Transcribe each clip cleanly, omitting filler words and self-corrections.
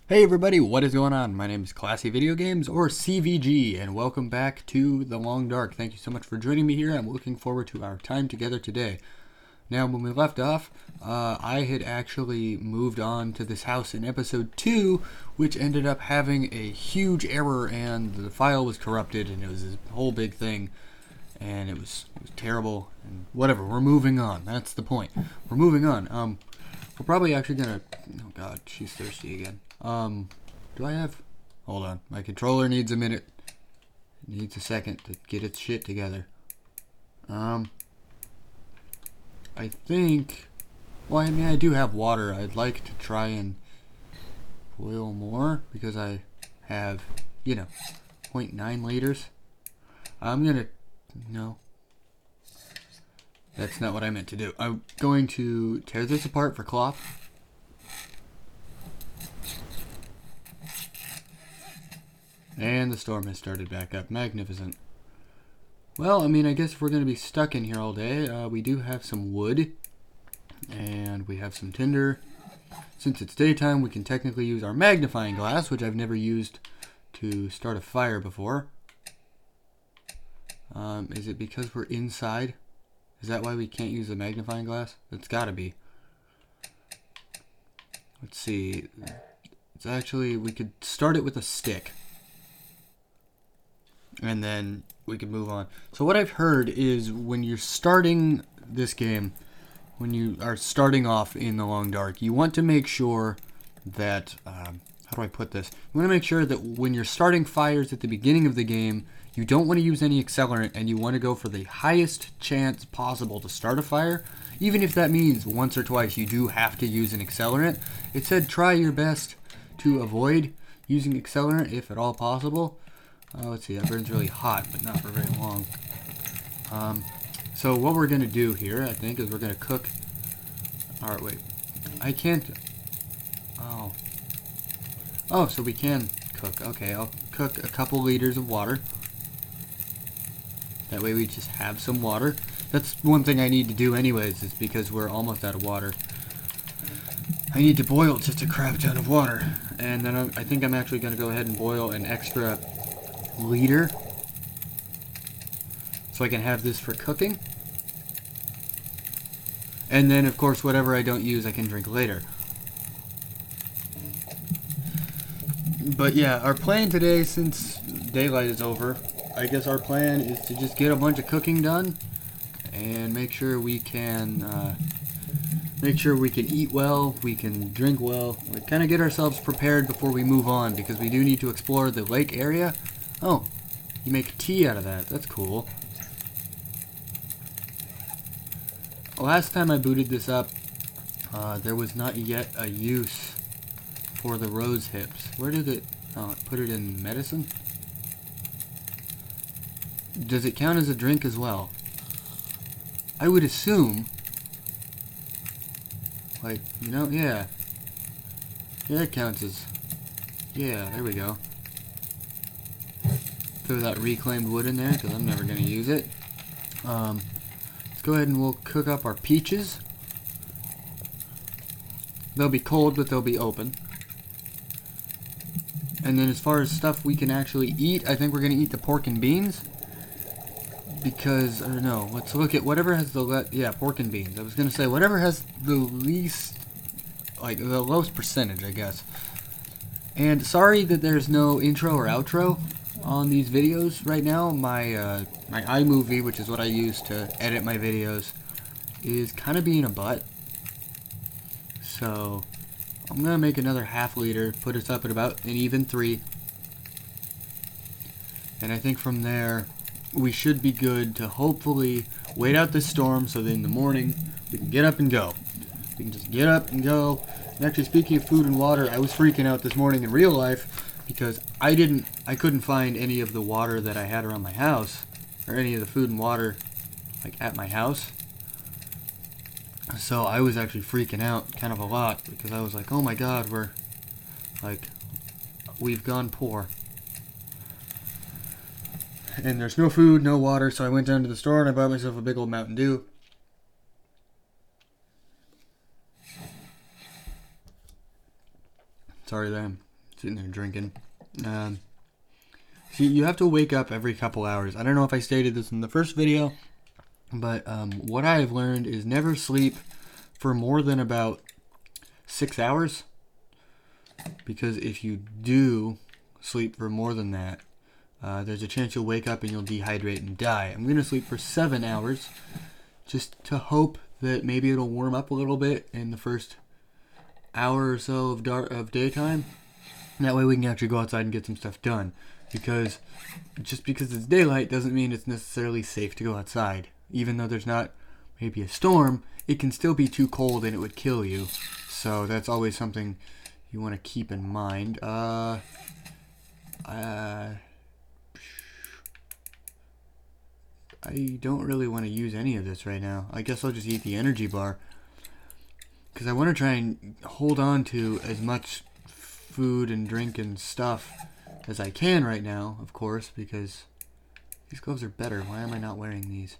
Hey everybody, what is going on? My name is Classy Video Games, or CVG, and welcome back to The Long Dark. Thank you so much for joining me here. I'm looking forward to our time together today. Now, when we left off, I had actually moved on to this house in episode 2, which ended up having a huge error, and the file was corrupted, and it was this whole big thing, and it was terrible, and whatever, we're moving on. That's the point. We're moving on. We're probably actually gonna... Oh god, she's thirsty again. Do I have... Hold on. My controller needs a minute. It needs a second to get its shit together. I think... Well, I mean, I do have water. I'd like to try and boil more because I have, you know, 0.9 liters. I'm gonna... No. That's not what I meant to do. I'm going to tear this apart for cloth. And the storm has started back up. Magnificent. Well, I mean, I guess if we're going to be stuck in here all day, we do have some wood. And we have some tinder. Since it's daytime, we can technically use our magnifying glass, which I've never used to start a fire before. Is it because we're inside? Is that why we can't use the magnifying glass? It's gotta be. Let's see. It's actually, we could start it with a stick. And then we could move on. So what I've heard is when you're starting this game, when you are starting off in the Long Dark, you want to make sure that, how do I put this? You want to make sure that when you're starting fires at the beginning of the game, you don't want to use any accelerant, and you want to go for the highest chance possible to start a fire. Even if that means once or twice you do have to use an accelerant. It said try your best to avoid using accelerant if at all possible. Let's see, that burns really hot, but not for very long. So what we're going to do here, I think, is we're going to cook... Alright, wait. I can't... Oh. Oh, so we can cook. Okay, I'll cook a couple liters of water. That way we just have some water. That's one thing I need to do anyways, is because we're almost out of water. I need to boil just a crap ton of water. And then I think I'm actually going to go ahead and boil an extra liter. So I can have this for cooking. And then, of course, whatever I don't use, I can drink later. But yeah, our plan today, since daylight is over, I guess our plan is to just get a bunch of cooking done and make sure we can eat well, we can drink well, like kind of get ourselves prepared before we move on, because we do need to explore the lake area. Oh, you make tea out of that. That's cool. Last time I booted this up, there was not yet a use for the rose hips. Where did it... Oh, put it in medicine? Does it count as a drink as well? I would assume. Like, you know, yeah. Yeah, it counts as... Yeah, there we go. Throw that reclaimed wood in there, because I'm never going to use it. Let's go ahead and we'll cook up our peaches. They'll be cold, but they'll be open. And then as far as stuff we can actually eat, I think we're going to eat the pork and beans. Because, I don't know, let's look at whatever has the, yeah, pork and beans. I was going to say, whatever has the least, like, the lowest percentage, I guess. And sorry that there's no intro or outro on these videos right now. My iMovie, which is what I use to edit my videos, is kind of being a butt. So, I'm going to make another half liter, put us up at about an even 3. And I think from there, we should be good to hopefully wait out this storm so that in the morning we can get up and go. We can just get up and go. And actually, speaking of food and water, I was freaking out this morning in real life because I couldn't find any of the water that I had around my house, or any of the food and water like at my house. So I was actually freaking out kind of a lot because I was like, oh my god, we've gone poor. And there's no food, no water, so I went down to the store and I bought myself a big old Mountain Dew. Sorry, I'm Sitting there drinking. See, you have to wake up every couple hours. I don't know if I stated this in the first video, but what I have learned is never sleep for more than about 6 hours. Because if you do sleep for more than that, there's a chance you'll wake up and you'll dehydrate and die. I'm going to sleep for 7 hours just to hope that maybe it'll warm up a little bit in the first hour or so of daytime. And that way we can actually go outside and get some stuff done. Because just because it's daylight doesn't mean it's necessarily safe to go outside. Even though there's not maybe a storm, it can still be too cold and it would kill you. So that's always something you want to keep in mind. I don't really want to use any of this right now. I guess I'll just eat the energy bar. Because I want to try and hold on to as much food and drink and stuff as I can right now, of course, because these gloves are better. Why am I not wearing these?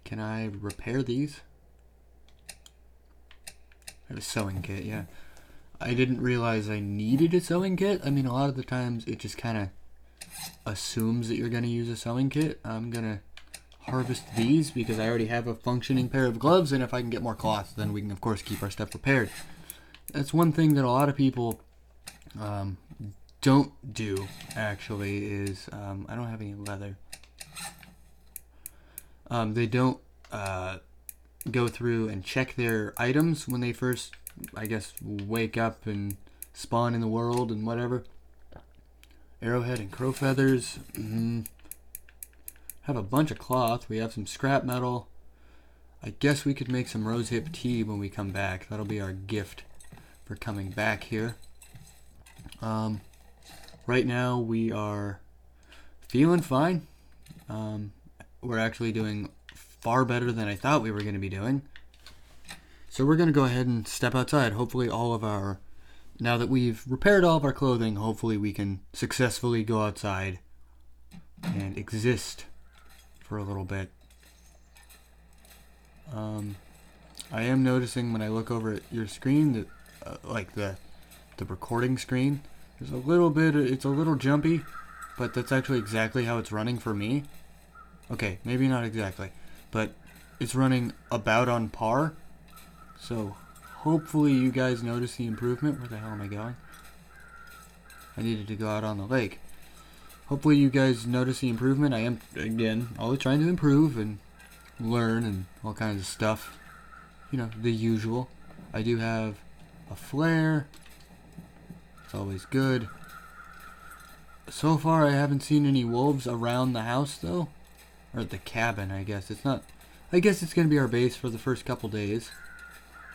Can I repair these? I have a sewing kit, yeah. I didn't realize I needed a sewing kit. I mean, a lot of the times it just kind of assumes that you're going to use a sewing kit. I'm going to harvest these because I already have a functioning pair of gloves, and if I can get more cloth, then we can, of course, keep our stuff prepared. That's one thing that a lot of people don't do, actually, is I don't have any leather. They don't go through and check their items when they first, I guess, wake up and spawn in the world and whatever. Arrowhead and crow feathers. Have a bunch of cloth. We have some scrap metal. I guess we could make some rosehip tea when we come back. That'll be our gift for coming back here. Right now we are feeling fine. We're actually doing far better than I thought we were going to be doing. So we're going to go ahead and step outside. Hopefully now that we've repaired all of our clothing, hopefully we can successfully go outside and exist for a little bit. I am noticing when I look over at your screen that like the recording screen, there's a little bit, it's a little jumpy, but that's actually exactly how it's running for me. Okay, maybe not exactly, but it's running about on par. So hopefully you guys notice the improvement. Where the hell am I going? I needed to go out on the lake. Hopefully you guys notice the improvement. I am, again, always trying to improve and learn and all kinds of stuff. You know, the usual. I do have a flare. It's always good. So far I haven't seen any wolves around the house though. Or the cabin, I guess. It's not... I guess it's going to be our base for the first couple days.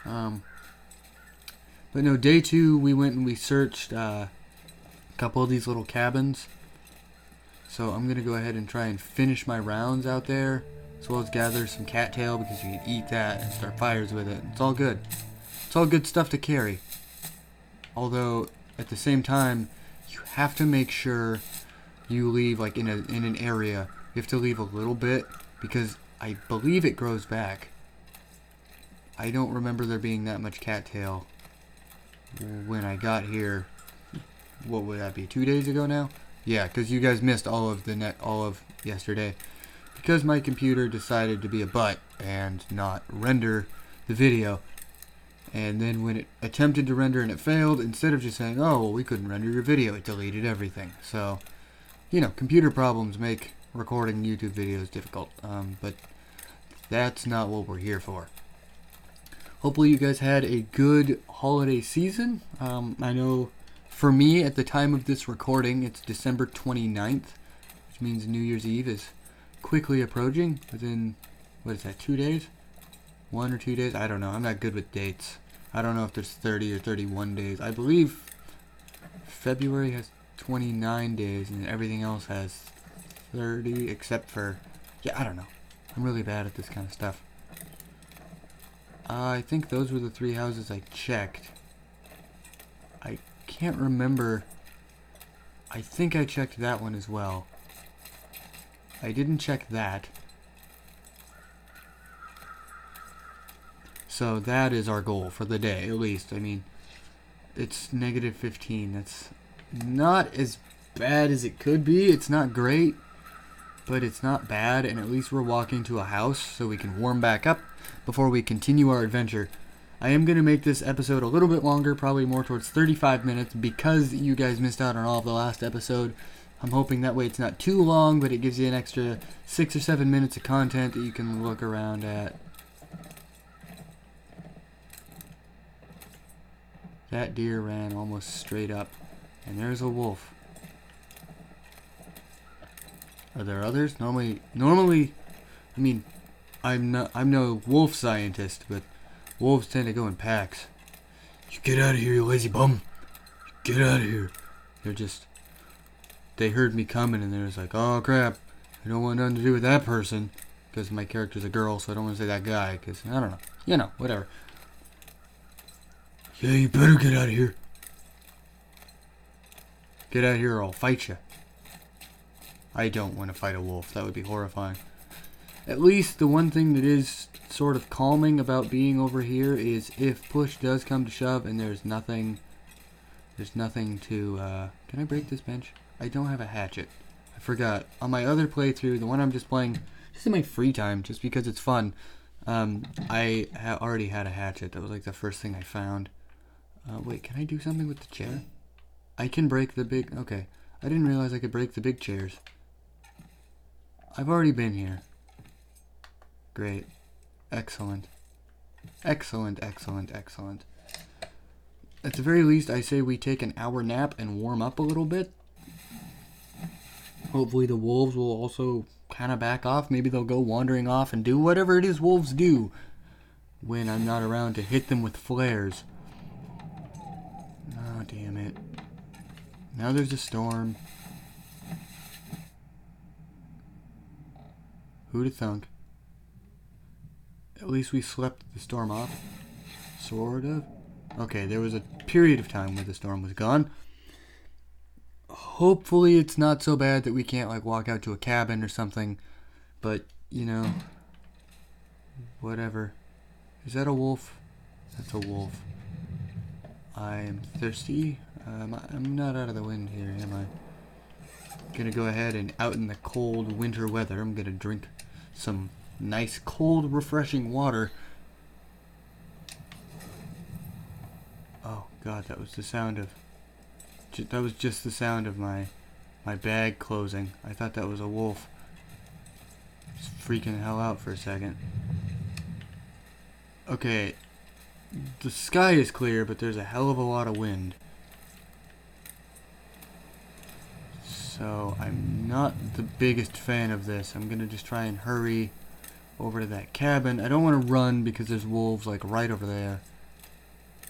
But no, day 2 we went and we searched a couple of these little cabins. So I'm going to go ahead and try and finish my rounds out there, as well as gather some cattail because you can eat that and start fires with it. It's all good. It's all good stuff to carry. Although, at the same time, you have to make sure you leave, like in an area, you have to leave a little bit because I believe it grows back. I don't remember there being that much cattail when I got here. What would that be, 2 days ago now? Yeah, because you guys missed all of yesterday because my computer decided to be a butt and not render the video. And then when it attempted to render and it failed, instead of just saying, oh, well, we couldn't render your video, it deleted everything. So, you know, computer problems make recording YouTube videos difficult. But that's not what we're here for. Hopefully you guys had a good holiday season. I know for me, at the time of this recording, it's December 29th, which means New Year's Eve is quickly approaching within, what is that, 2 days? 1 or 2 days? I don't know. I'm not good with dates. I don't know if there's 30 or 31 days. I believe February has 29 days and everything else has 30 except for, yeah, I don't know. I'm really bad at this kind of stuff. I think those were the 3 houses I checked. I can't remember. I think I checked that one as well. I didn't check that. So that is our goal for the day, at least. I mean, It's negative 15. That's not as bad as it could be. It's not great, but it's not bad, and at least we're walking to a house so we can warm back up before we continue our adventure. I am going to make this episode a little bit longer, probably more towards 35 minutes, because you guys missed out on all of the last episode. I'm hoping that way it's not too long, but it gives you an extra 6 or 7 minutes of content that you can look around at. That deer ran almost straight up, and there's a wolf. Are there others? Normally, I mean, I'm no wolf scientist, but wolves tend to go in packs. You get out of here, you lazy bum! You get out of here! They heard me coming, and they're just like, oh crap, I don't want nothing to do with that person, because my character's a girl, so I don't want to say that guy, because I don't know, you know, whatever. Yeah, you better get out of here. Get out of here or I'll fight you. I don't want to fight a wolf. That would be horrifying. At least the one thing that is sort of calming about being over here is if push does come to shove and there's nothing to, can I break this bench? I don't have a hatchet. I forgot. On my other playthrough, the one I'm just playing, just in my free time, just because it's fun, I already had a hatchet. That was like the first thing I found. Wait, can I do something with the chair? I can break the big... Okay. I didn't realize I could break the big chairs. I've already been here. Great. Excellent. Excellent, excellent, excellent. At the very least, I say we take an hour nap and warm up a little bit. Hopefully the wolves will also kind of back off. Maybe they'll go wandering off and do whatever it is wolves do when I'm not around to hit them with flares. Oh, damn it. Now there's a storm. Who'da thunk? At least we slept the storm off. Sort of. Okay, there was a period of time where the storm was gone. Hopefully it's not so bad that we can't, like, walk out to a cabin or something. But, you know, whatever. Is that a wolf? That's a wolf. I'm thirsty. I'm not out of the wind here, am I? Gonna go ahead and out in the cold winter weather, I'm gonna drink some nice cold refreshing water. Oh god, that was the sound of... That was just the sound of my bag closing. I thought that was a wolf. Just freaking the hell out for a second. Okay. The sky is clear, but there's a hell of a lot of wind. So, I'm not the biggest fan of this. I'm gonna just try and hurry over to that cabin. I don't want to run because there's wolves, like, right over there.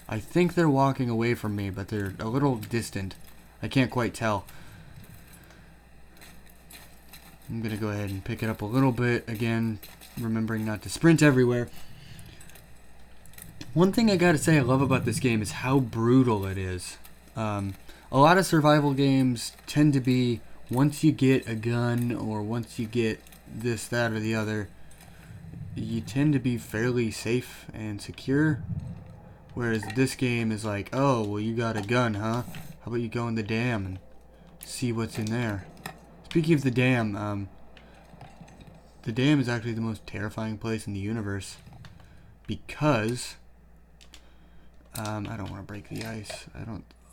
I think they're walking away from me, but they're a little distant. I can't quite tell. I'm gonna go ahead and pick it up a little bit. Again, remembering not to sprint everywhere. One thing I gotta say I love about this game is how brutal it is. A lot of survival games tend to be, once you get a gun, or once you get this, that, or the other, you tend to be fairly safe and secure. Whereas this game is like, oh, well, you got a gun, huh? How about you go in the dam and see what's in there? Speaking of the dam is actually the most terrifying place in the universe. Because... I don't want to break the ice.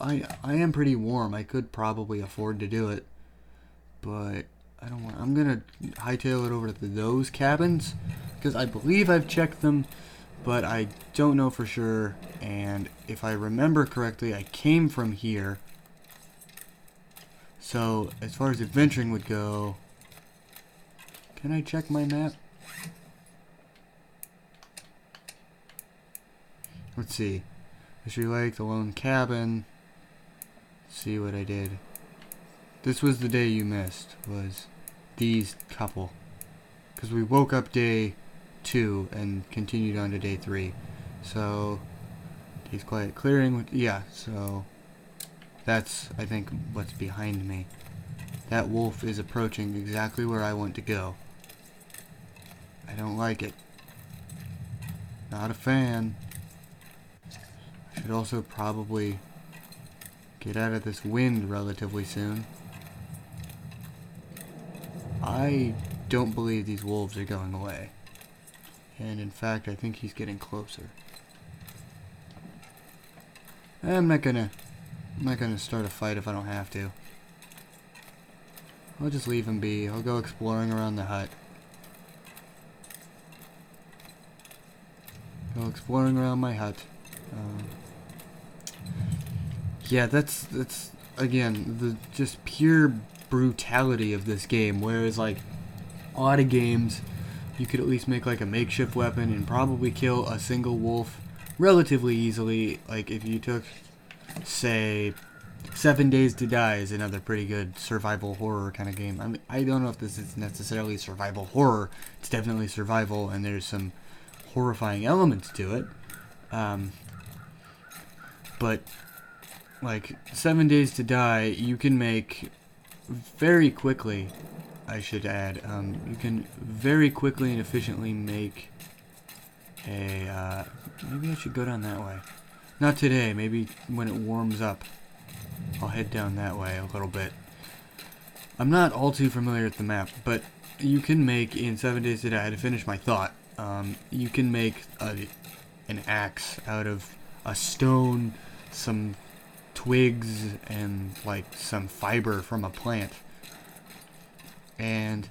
I am pretty warm. I could probably afford to do it. But I don't want... I'm going to hightail it over to those cabins. Because I believe I've checked them. But I don't know for sure. And if I remember correctly, I came from here. So, as far as adventuring would go... Can I check my map? Let's see. History Lake, the lone cabin. Let's see what I did. This was the day you missed, was these couple. Because we woke up day 2 and continued on to day 3. So, day's quiet clearing. Yeah, so that's, I think, what's behind me. That wolf is approaching exactly where I want to go. I don't like it. Not a fan. Should also probably get out of this wind relatively soon. I don't believe these wolves are going away. And in fact, I think he's getting closer. I'm not gonna start a fight if I don't have to. I'll just leave him be. I'll go exploring around the hut. Go exploring around my hut. Yeah, that's again the just pure brutality of this game. Whereas like a lot of games, you could at least make like a makeshift weapon and probably kill a single wolf relatively easily. Like if you took, say, 7 Days to Die is another pretty good survival horror kind of game. I mean, I don't know if this is necessarily survival horror. It's definitely survival, and there's some horrifying elements to it. But like 7 Days to Die, you can make very quickly. I should add, you can very quickly and efficiently make a. Maybe I should go down that way. Not today. Maybe when it warms up, I'll head down that way a little bit. I'm not all too familiar with the map, but you can make in 7 Days to Die. To finish my thought, you can make an axe out of a stone, some twigs, and like some fiber from a plant. And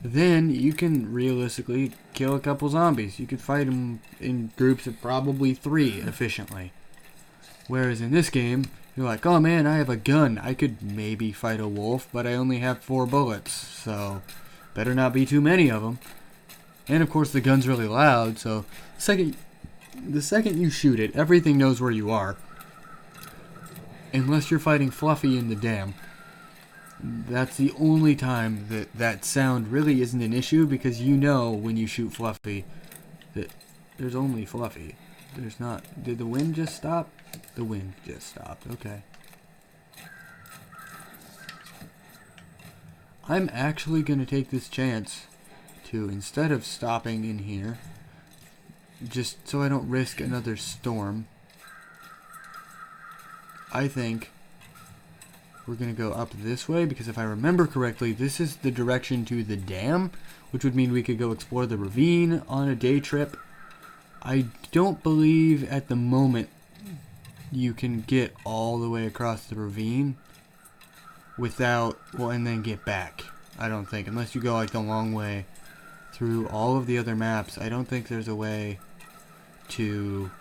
then you can realistically kill a couple zombies. You could fight them in groups of probably 3 efficiently. Whereas in this game, you're like, oh man, I have a gun. I could maybe fight a wolf, but I only have 4 bullets. So better not be too many of them. And of course the gun's really loud, so the second you shoot it, everything knows where you are. Unless you're fighting Fluffy in the dam. That's the only time that sound really isn't an issue, because you know when you shoot Fluffy that there's only Fluffy. There's not... Did the wind just stop? The wind just stopped. Okay. I'm actually going to take this chance to, instead of stopping in here, just so I don't risk another storm, I think we're going to go up this way, because if I remember correctly, this is the direction to the dam, which would mean we could go explore the ravine on a day trip. I don't believe at the moment you can get all the way across the ravine without, well, and then get back. I don't think, unless you go like the long way through all of the other maps. I don't think there's a way to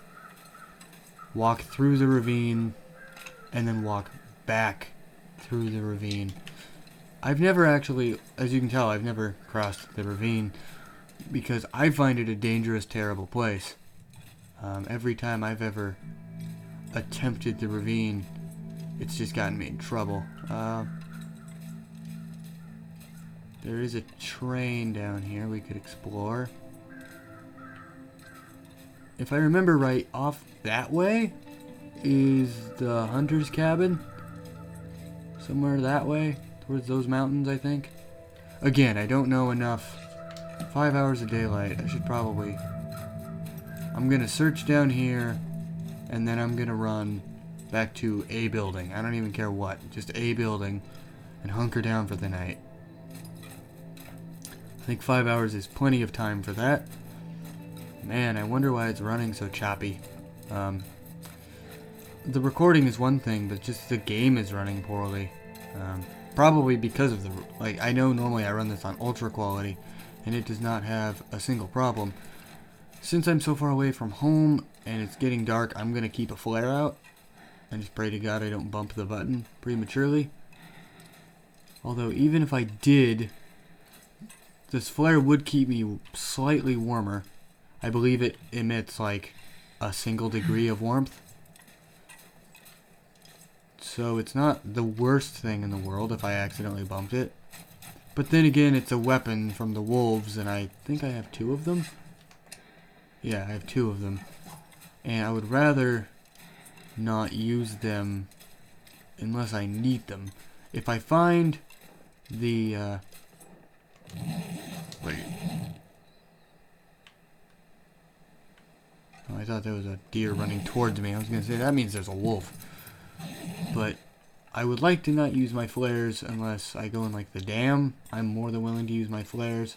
walk through the ravine and then walk back through the ravine. I've never actually, as you can tell, I've never crossed the ravine because I find it a dangerous, terrible place. Every time I've ever attempted the ravine, it's just gotten me in trouble. There is a train down here we could explore. If I remember right, off that way is the hunter's cabin. Somewhere that way, towards those mountains, I think. Again, I don't know enough. 5 hours of daylight. I should probably... I'm gonna search down here, and then I'm gonna run back to a building. I don't even care what. Just a building, and hunker down for the night. I think 5 hours is plenty of time for that. Man, I wonder why it's running so choppy. The recording is one thing, but just the game is running poorly. Probably because of the... Like, I know normally I run this on ultra quality, and it does not have a single problem. Since I'm so far away from home, and it's getting dark, I'm going to keep a flare out. And just pray to God I don't bump the button prematurely. Although, even if I did, this flare would keep me slightly warmer. I believe it emits, like, a single degree of warmth. So it's not the worst thing in the world if I accidentally bumped it. But then again, it's a weapon from the wolves, and I think I have 2 of them. Yeah, I have 2 of them. And I would rather not use them unless I need them. If I find the... Wait. Oh, I thought there was a deer running towards me. I was going to say, that means there's a wolf. But I would like to not use my flares unless I go in like the dam. I'm more than willing to use my flares.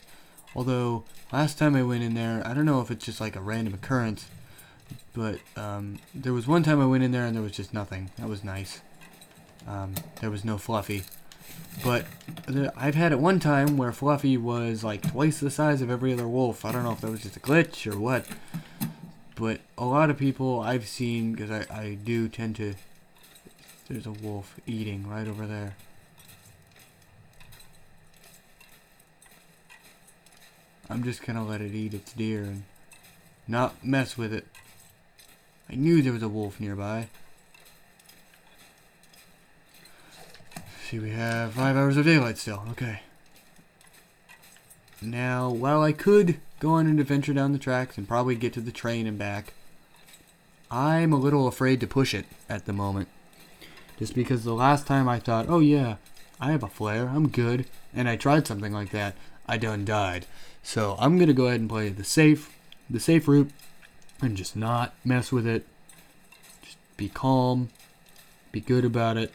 Although, last time I went in there, I don't know if it's just like a random occurrence, but there was one time I went in there and there was just nothing. That was nice. There was no Fluffy. But I've had it one time where Fluffy was like twice the size of every other wolf. I don't know if that was just a glitch or what. But a lot of people I've seen, because I do tend to... There's a wolf eating right over there. I'm just gonna let it eat its deer and not mess with it. I knew there was a wolf nearby. See, we have 5 hours of daylight still. Okay. Now, while I could go on an adventure down the tracks and probably get to the train and back, I'm a little afraid to push it at the moment. Just because the last time I thought, oh yeah, I have a flare, I'm good, and I tried something like that, I done died. So I'm gonna go ahead and play the safe route, and just not mess with it. Just be calm, be good about it.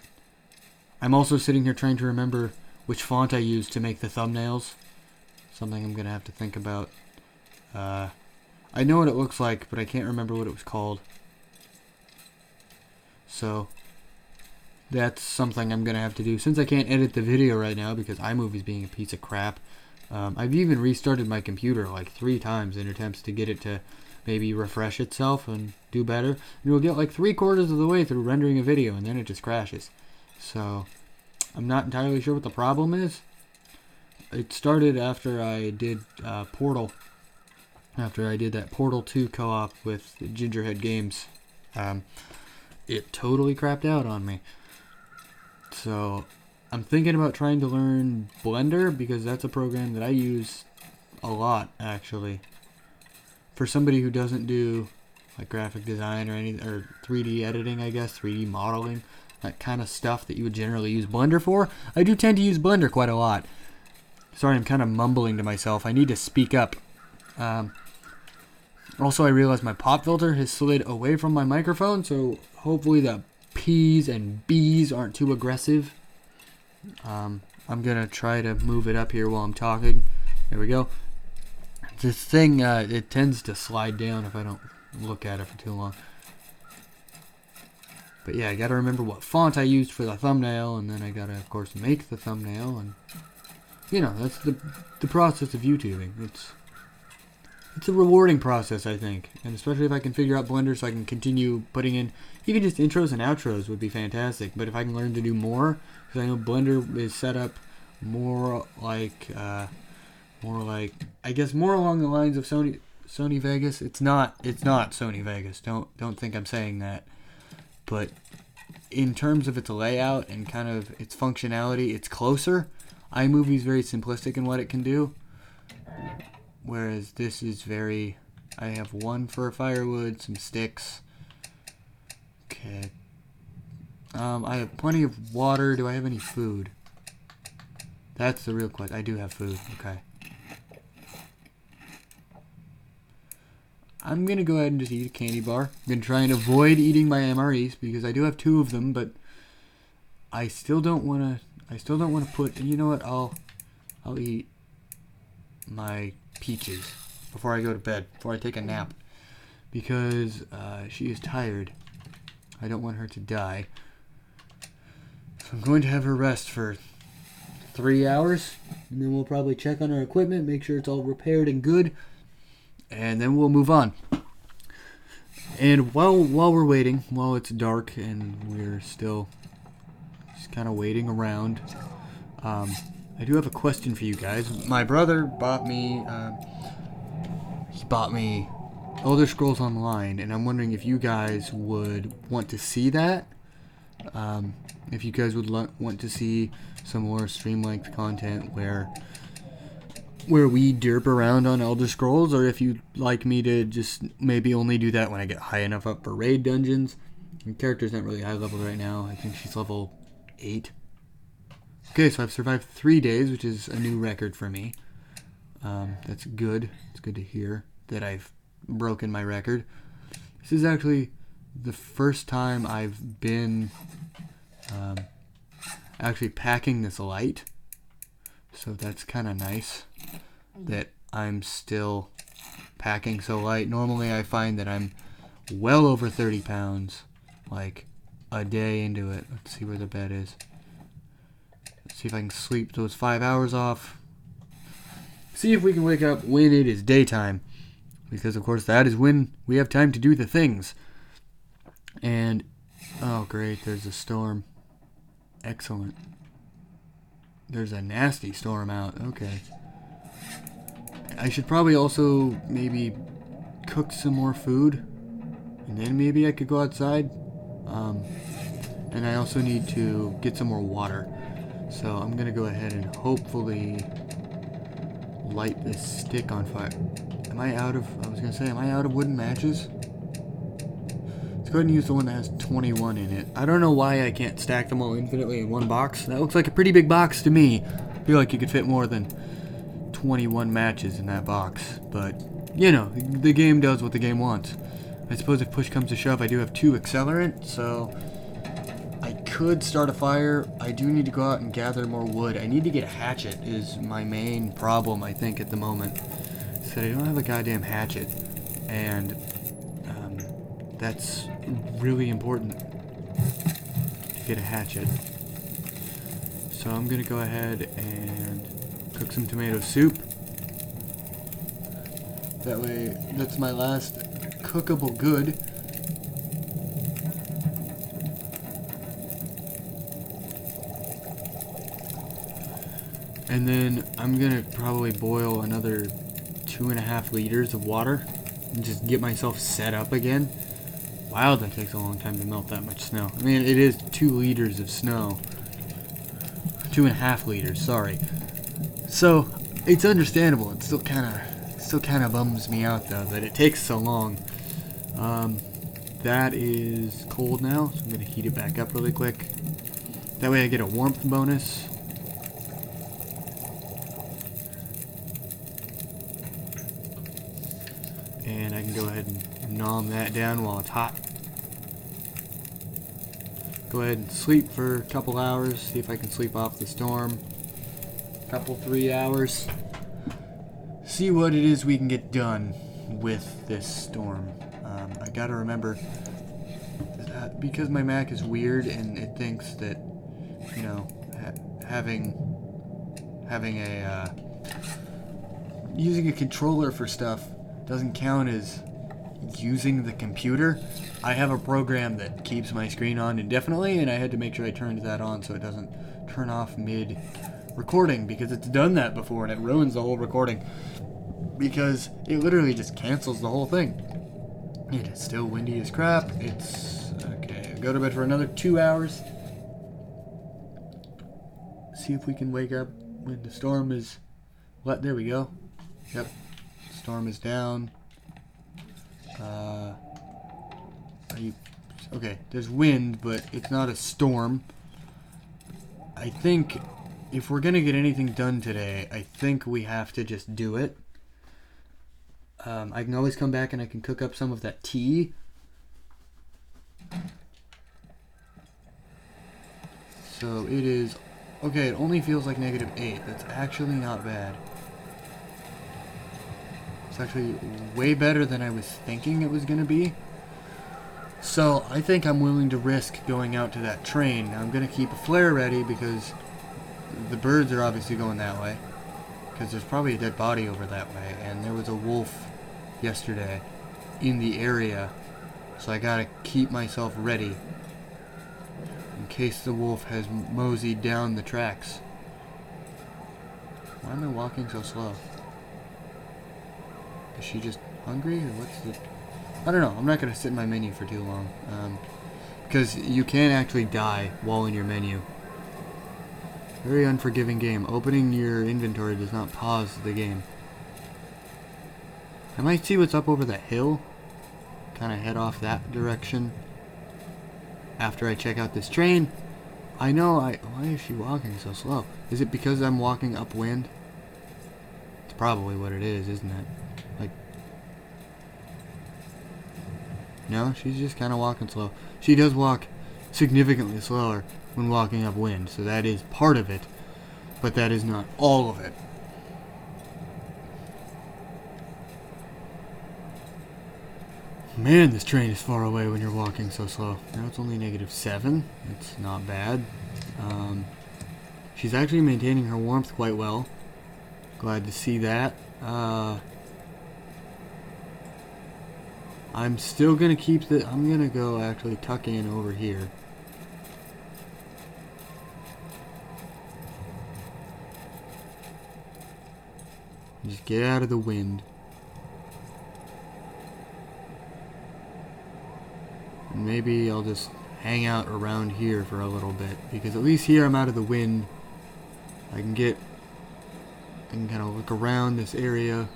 I'm also sitting here trying to remember which font I used to make the thumbnails. Something I'm gonna have to think about. I know what it looks like, but I can't remember what it was called. So that's something I'm gonna have to do. Since I can't edit the video right now because iMovie's being a piece of crap, I've even restarted my computer like 3 times in attempts to get it to maybe refresh itself and do better. And it'll get like 3/4 of the way through rendering a video and then it just crashes. So I'm not entirely sure what the problem is. It started after I did Portal. After I did that Portal 2 co-op with Gingerhead Games. It totally crapped out on me. So I'm thinking about trying to learn Blender because that's a program that I use a lot actually. For somebody who doesn't do like graphic design or any or 3D editing, I guess, 3D modeling, that kind of stuff that you would generally use Blender for, I do tend to use Blender quite a lot. Sorry, I'm kind of mumbling to myself. I need to speak up. Also, I realized my pop filter has slid away from my microphone, so hopefully the P's and B's aren't too aggressive. I'm gonna try to move it up here while I'm talking. There we go. This thing, it tends to slide down if I don't look at it for too long. But yeah, I gotta remember what font I used for the thumbnail, and then I gotta, of course, make the thumbnail, and you know, that's the process of YouTubing. It's a rewarding process, I think, and especially if I can figure out Blender so I can continue putting in, even just intros and outros would be fantastic, but if I can learn to do more, because I know Blender is set up more like, I guess more along the lines of Sony Vegas. It's not Sony Vegas, don't think I'm saying that, but in terms of its layout and kind of its functionality, it's closer. iMovie's very simplistic in what it can do, whereas this is very... I have one for firewood, some sticks. Okay. I have plenty of water. Do I have any food? That's the real question. I do have food. Okay. I'm going to go ahead and just eat a candy bar. I'm going to try and avoid eating my MREs because I do have 2 of them, but I still don't want to put... You know what? I'll eat my peaches before I go to bed, before I take a nap, because she is tired. I don't want her to die. So I'm going to have her rest for 3 hours, and then we'll probably check on our equipment, make sure it's all repaired and good, and then we'll move on. And while we're waiting, while it's dark and we're still just kind of waiting around, I do have a question for you guys. My brother bought me, Elder Scrolls Online, and I'm wondering if you guys would want to see that. If you guys would want to see some more stream-length content where we derp around on Elder Scrolls, or if you'd like me to just maybe only do that when I get high enough up for raid dungeons. My character's not really high level right now. I think she's level 8. Okay, so I've survived 3 days, which is a new record for me. That's good. It's good to hear that I've broken my record. This is actually the first time I've been actually packing this light. So that's kind of nice that I'm still packing so light. Normally I find that I'm well over 30 pounds, like a day into it. Let's see where the bed is. Let's see if I can sleep those 5 hours off. See if we can wake up when it is daytime. Because, of course, that is when we have time to do the things. And, oh, great, there's a storm. Excellent. There's a nasty storm out. Okay. I should probably also maybe cook some more food. And then maybe I could go outside. And I also need to get some more water. So I'm going to go ahead and hopefully light this stick on fire. Am I out of wooden matches? Let's go ahead and use the one that has 21 in it. I don't know why I can't stack them all infinitely in one box. That looks like a pretty big box to me. I feel like you could fit more than 21 matches in that box. But, you know, the game does what the game wants. I suppose if push comes to shove, I do have 2 accelerant, so I could start a fire. I do need to go out and gather more wood. I need to get a hatchet is my main problem, I think, at the moment. So I don't have a goddamn hatchet, and that's really important to get a hatchet. So I'm gonna go ahead and cook some tomato soup. That way, that's my last cookable good. And then I'm gonna probably boil another 2.5 liters of water and just get myself set up again. Wow, that takes a long time to melt that much snow. I mean, it is 2 liters of snow. 2.5 liters, sorry. So it's understandable. It still kind of bums me out though that it takes so long. That is cold now, so I'm gonna heat it back up really quick. That way I get a warmth bonus. And I can go ahead and nom that down while it's hot. Go ahead and sleep for a couple hours, see if I can sleep off the storm. Couple 3 hours. See what it is we can get done with this storm. I gotta remember that because my Mac is weird and it thinks that, you know, having a using a controller for stuff doesn't count as using the computer. I have a program that keeps my screen on indefinitely, and I had to make sure I turned that on so it doesn't turn off mid recording, because it's done that before and it ruins the whole recording because it literally just cancels the whole thing. It is still windy as crap. It's okay. I'll go to bed for another 2 hours. See if we can wake up when the storm is what? There we go. Yep. Storm is down. Okay, there's wind, but it's not a storm. I think if we're gonna get anything done today, I think we have to just do it. I can always come back and I can cook up some of that tea. So it is, okay, it only feels like -8. That's actually not bad. It's actually way better than I was thinking it was going to be. So I think I'm willing to risk going out to that train. Now I'm going to keep a flare ready because the birds are obviously going that way. Because there's probably a dead body over that way. And there was a wolf yesterday in the area. So I got to keep myself ready in case the wolf has moseyed down the tracks. Why am I walking so slow? Is she just hungry, or what's the... I don't know. I'm not going to sit in my menu for too long. Because you can actually die while in your menu. Very unforgiving game. Opening your inventory does not pause the game. I might see what's up over that hill. Kind of head off that direction. After I check out this train. I know why is she walking so slow? Is it because I'm walking upwind? It's probably what it is, isn't it? Like, no, she's just kind of walking slow. She does walk significantly slower. when walking upwind, so that is part of it, but that is not all of it. Man, this train is far away when you're walking so slow. Now it's only -7. It's not bad. She's actually maintaining her warmth quite well. Glad to see that. I'm still gonna keep the... I'm gonna go actually tuck in over here. Just get out of the wind. And maybe I'll just hang out around here for a little bit, because at least here I'm out of the wind. I can kind of look around this area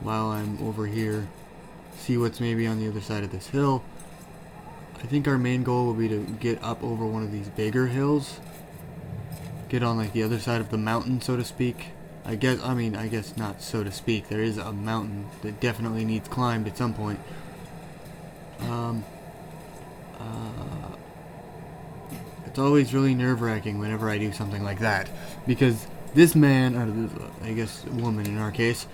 while I'm over here, see what's maybe on the other side of this hill. I think our main goal will be to get up over one of these bigger hills, get on like the other side of the mountain, so to speak. I guess not so to speak. There is a mountain that definitely needs climbed at some point. It's always really nerve-wracking whenever I do something like that, because this man, or this, I guess woman in our case,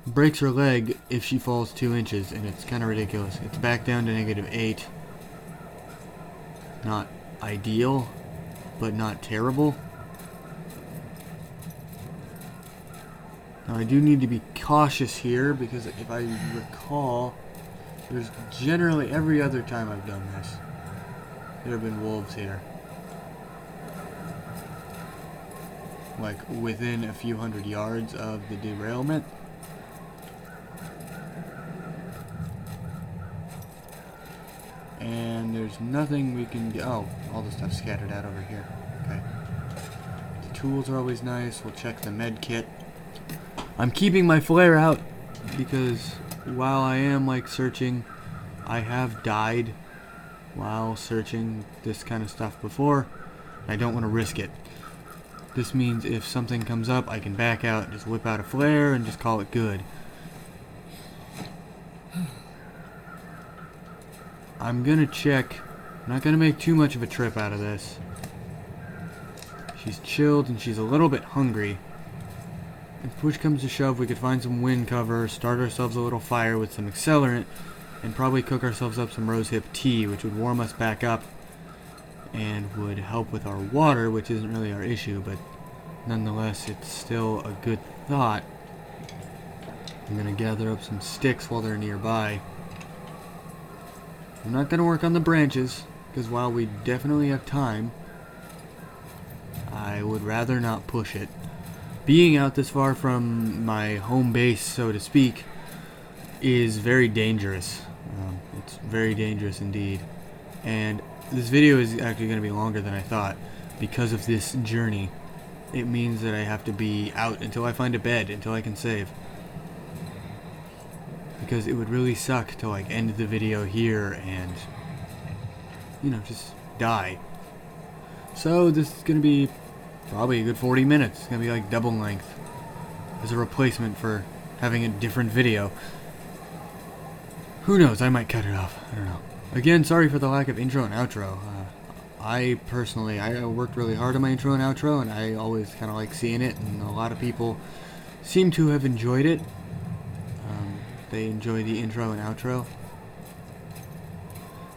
breaks her leg if she falls 2 inches, and it's kind of ridiculous. It's back down to -8. Not ideal, but not terrible. Now I do need to be cautious here, because if I recall, there's generally every other time I've done this, there have been wolves here. Like within a few hundred yards of the derailment. And there's nothing we can do. Oh, all the stuff scattered out over here. Okay. The tools are always nice. We'll check the med kit. I'm keeping my flare out because while I am like searching, I have died while searching this kind of stuff before. I don't want to risk it. This means if something comes up, I can back out, just whip out a flare, and just call it good. I'm gonna check. I'm not gonna make too much of a trip out of this. She's chilled and she's a little bit hungry. If push comes to shove, we could find some wind cover, start ourselves a little fire with some accelerant, and probably cook ourselves up some rosehip tea, which would warm us back up and would help with our water, which isn't really our issue, but nonetheless, it's still a good thought. I'm going to gather up some sticks while they're nearby. I'm not going to work on the branches, because while we definitely have time, I would rather not push it. Being out this far from my home base, so to speak, is very dangerous. It's very dangerous indeed. And this video is actually going to be longer than I thought because of this journey. It means that I have to be out until I find a bed, until I can save. Because it would really suck to like end the video here and, you know, just die. So this is going to be probably a good 40 minutes. It's going to be like double length as a replacement for having a different video. Who knows, I might cut it off. I don't know. Again, sorry for the lack of intro and outro. I personally, I worked really hard on my intro and outro, and I always kind of like seeing it, and a lot of people seem to have enjoyed it. They enjoy the intro and outro.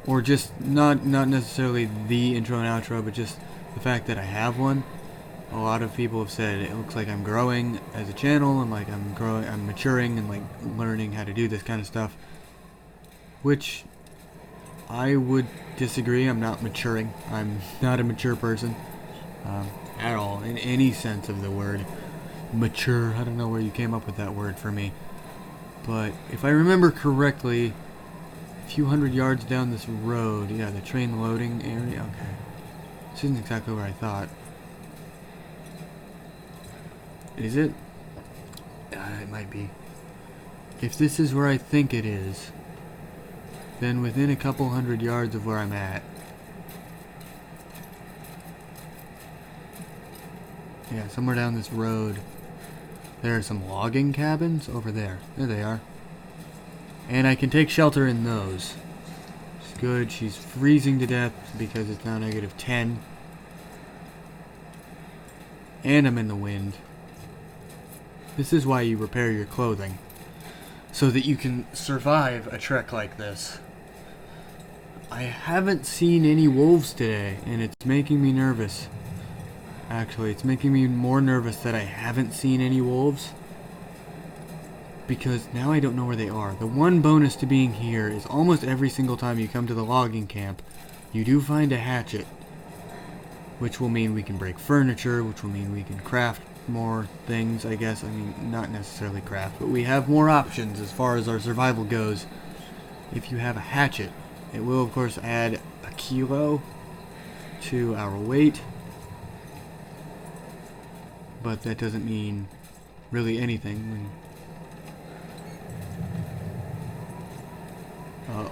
Or just, not necessarily the intro and outro, but just the fact that I have one. A lot of people have said it looks like I'm growing as a channel, and like I'm maturing, and like learning how to do this kind of stuff. Which I would disagree. I'm not maturing. I'm not a mature person at all, in any sense of the word. Mature. I don't know where you came up with that word for me. But if I remember correctly, a few hundred yards down this road, yeah, the train loading area. Okay. This isn't exactly where I thought. Is it? It might be. If this is where I think it is, then within a couple hundred yards of where I'm at. Yeah, somewhere down this road. There are some logging cabins over there. There they are. And I can take shelter in those. good. She's freezing to death because it's now -10. And I'm in the wind. This is why you repair your clothing, so that you can survive a trek like this. I haven't seen any wolves today, and it's making me nervous. Actually, it's making me more nervous that I haven't seen any wolves, because now I don't know where they are. The one bonus to being here is almost every single time you come to the logging camp, you do find a hatchet, which will mean we can break furniture, which will mean we can craft more things, I guess. I mean, not necessarily craft, but we have more options as far as our survival goes if you have a hatchet. It will, of course, add a kilo to our weight, but that doesn't mean really anything. Oh,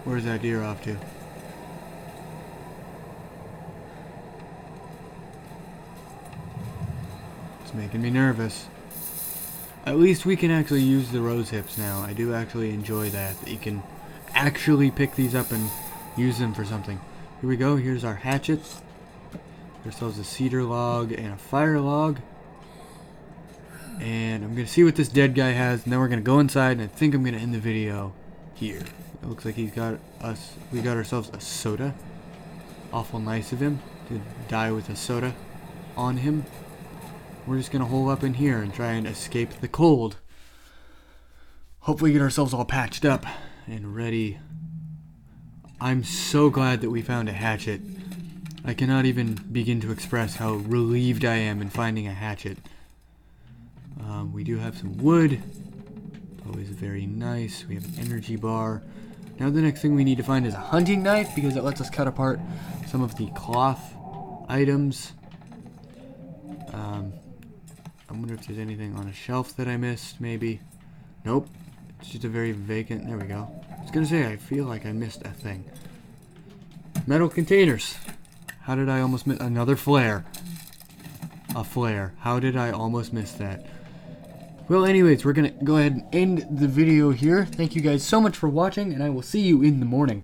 where's that deer off to? It's making me nervous. At least we can actually use the rose hips now. I do actually enjoy that you can actually pick these up and use them for something. Here we go. Here's our hatchets. Get ourselves a cedar log and a fire log. And I'm going to see what this dead guy has, and then we're going to go inside, and I think I'm going to end the video here. It looks like we got ourselves a soda. Awful nice of him to die with a soda on him. We're just going to hole up in here and try and escape the cold. Hopefully get ourselves all patched up and ready. I'm so glad that we found a hatchet. I cannot even begin to express how relieved I am in finding a hatchet. We do have some wood. Always very nice. We have an energy bar. Now the next thing we need to find is a hunting knife, because it lets us cut apart some of the cloth items. I wonder if there's anything on a shelf that I missed, maybe. Nope. It's just a very vacant... There we go. I was going to say, I feel like I missed a thing. Metal containers. How did I almost miss... Another flare. A flare. How did I almost miss that? Well, anyways, we're going to go ahead and end the video here. Thank you guys so much for watching, and I will see you in the morning.